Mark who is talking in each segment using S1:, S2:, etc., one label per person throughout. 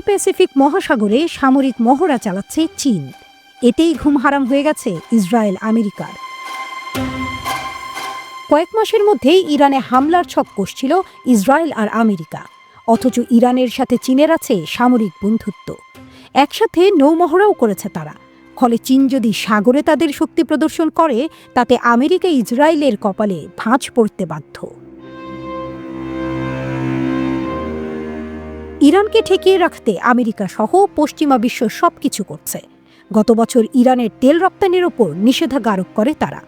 S1: Pacific মহাসাগরে সামরিক মহড়া চালাচ্ছে চীন। এতেই ঘুম হারাম হয়ে গেছে ইসরায়েল আমেরিকার। কয়েক মাসের মধ্যেই ইরানে হামলার ছক কষছিল ইসরায়েল আর আমেরিকা, অথচ ইরানের সাথে চীনের আছে সামরিক বন্ধুত্ব। একসাথে নৌমহড়াও করেছে তারা। ফলে চীন যদি সাগরে তাদের শক্তি প্রদর্শন করে, তাতে আমেরিকা ইসরায়েলের কপালে ভাঁজ পড়তে বাধ্য। ইরানকে ঠেকিয়ে রাখতে আমেরিকা সহ পশ্চিমা বিশ্ব সবকিছু করছে। গত বছর ইরানের তেল রপ্তানির ওপর নিষেধাজ্ঞা আরোপ করে তারা,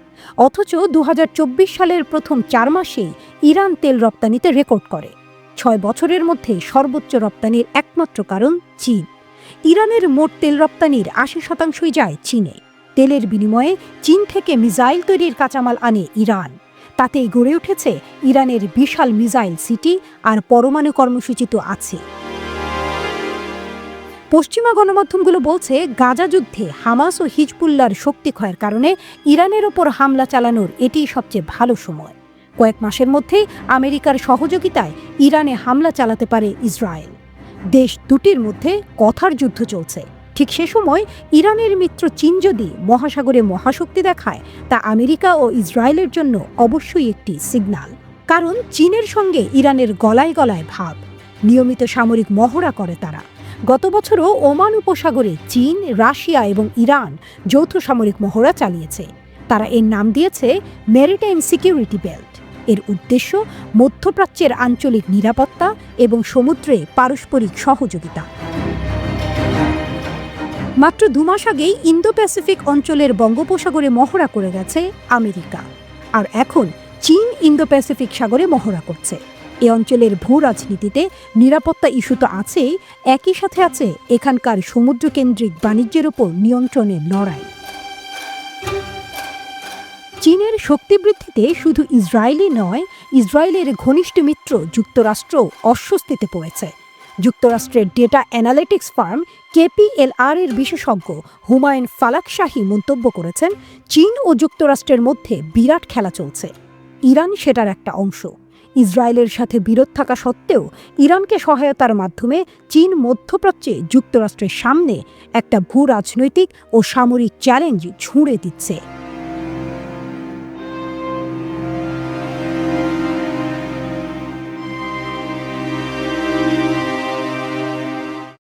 S1: অথচ ২০২৪ সালের প্রথম ৪ মাসেই ইরান তেল রপ্তানিতে রেকর্ড করে। ৬ বছরের মধ্যে সর্বোচ্চ রপ্তানির একমাত্র কারণ চীন। ইরানের মোট তেল রপ্তানির ৮০% যায় চীনে। তেলের বিনিময়ে চীন থেকে মিসাইল তৈরির কাঁচামাল আনে ইরান। তাতেই গড়ে উঠেছে ইরানের বিশাল মিসাইল সিটি, আর পরমাণু কর্মসূচি তো আছে। পশ্চিমা গণমাধ্যমগুলো বলছে, গাজা যুদ্ধে হামাস ও হিজবুল্লাহর শক্তি ক্ষয়ের কারণে ইরানের ওপর হামলা চালানোর এটিই সবচেয়ে ভালো সময়। কয়েক মাসের মধ্যেই আমেরিকার সহযোগিতায় ইরানে হামলা চালাতে পারে ইসরায়েল। দেশ দুটির মধ্যে কথার যুদ্ধ চলছে। ঠিক সে সময় ইরানের মিত্র চীন যদি মহাসাগরে মহাশক্তি দেখায়, তা আমেরিকা ও ইসরায়েলের জন্য অবশ্যই একটি সিগন্যাল। কারণ চীনের সঙ্গে ইরানের গলায় গলায় ভাব, নিয়মিত সামরিক মহড়া করে তারা। গত বছরও ওমান উপসাগরে চীন, রাশিয়া এবং ইরান যৌথ সামরিক মহড়া চালিয়েছে। তারা এর নাম দিয়েছে মেরিটাইম সিকিউরিটি বেল্ট। এর উদ্দেশ্য মধ্যপ্রাচ্যের আঞ্চলিক নিরাপত্তা এবং সমুদ্রে পারস্পরিক সহযোগিতা। মাত্র ২ মাস আগেই ইন্দো প্যাসিফিক অঞ্চলের বঙ্গোপসাগরে মহড়া করে গেছে আমেরিকা, আর এখন চীন ইন্দো প্যাসিফিক সাগরে মহড়া করছে। এ অঞ্চলের ভূ রাজনীতিতে নিরাপত্তা ইস্যু তো আছেই, একই সাথে আছে এখানকার সমুদ্রকেন্দ্রিক বাণিজ্যের ওপর নিয়ন্ত্রণের লড়াই। চীনের শক্তি বৃদ্ধিতে শুধু ইসরায়েলই নয়, ইসরায়েলের ঘনিষ্ঠ মিত্র যুক্তরাষ্ট্র অস্বস্তিতে পড়েছে। যুক্তরাষ্ট্রের ডেটা অ্যানালিটিক্স ফার্ম KPLR এর বিশেষজ্ঞ হুমায়ুন ফালাকশাহী মন্তব্য করেছেন, চীন ও যুক্তরাষ্ট্রের মধ্যে বিরাট খেলা চলছে। ইরান সেটার একটা অংশ। ইসরায়েলের সাথে বিরোধ থাকা সত্ত্বেও ইরানকে সহায়তার মাধ্যমে চীন মধ্যপ্রাচ্যে যুক্তরাষ্ট্রের সামনে একটা ভূ রাজনৈতিক ও সামরিক চ্যালেঞ্জ ছুঁড়ে দিচ্ছে।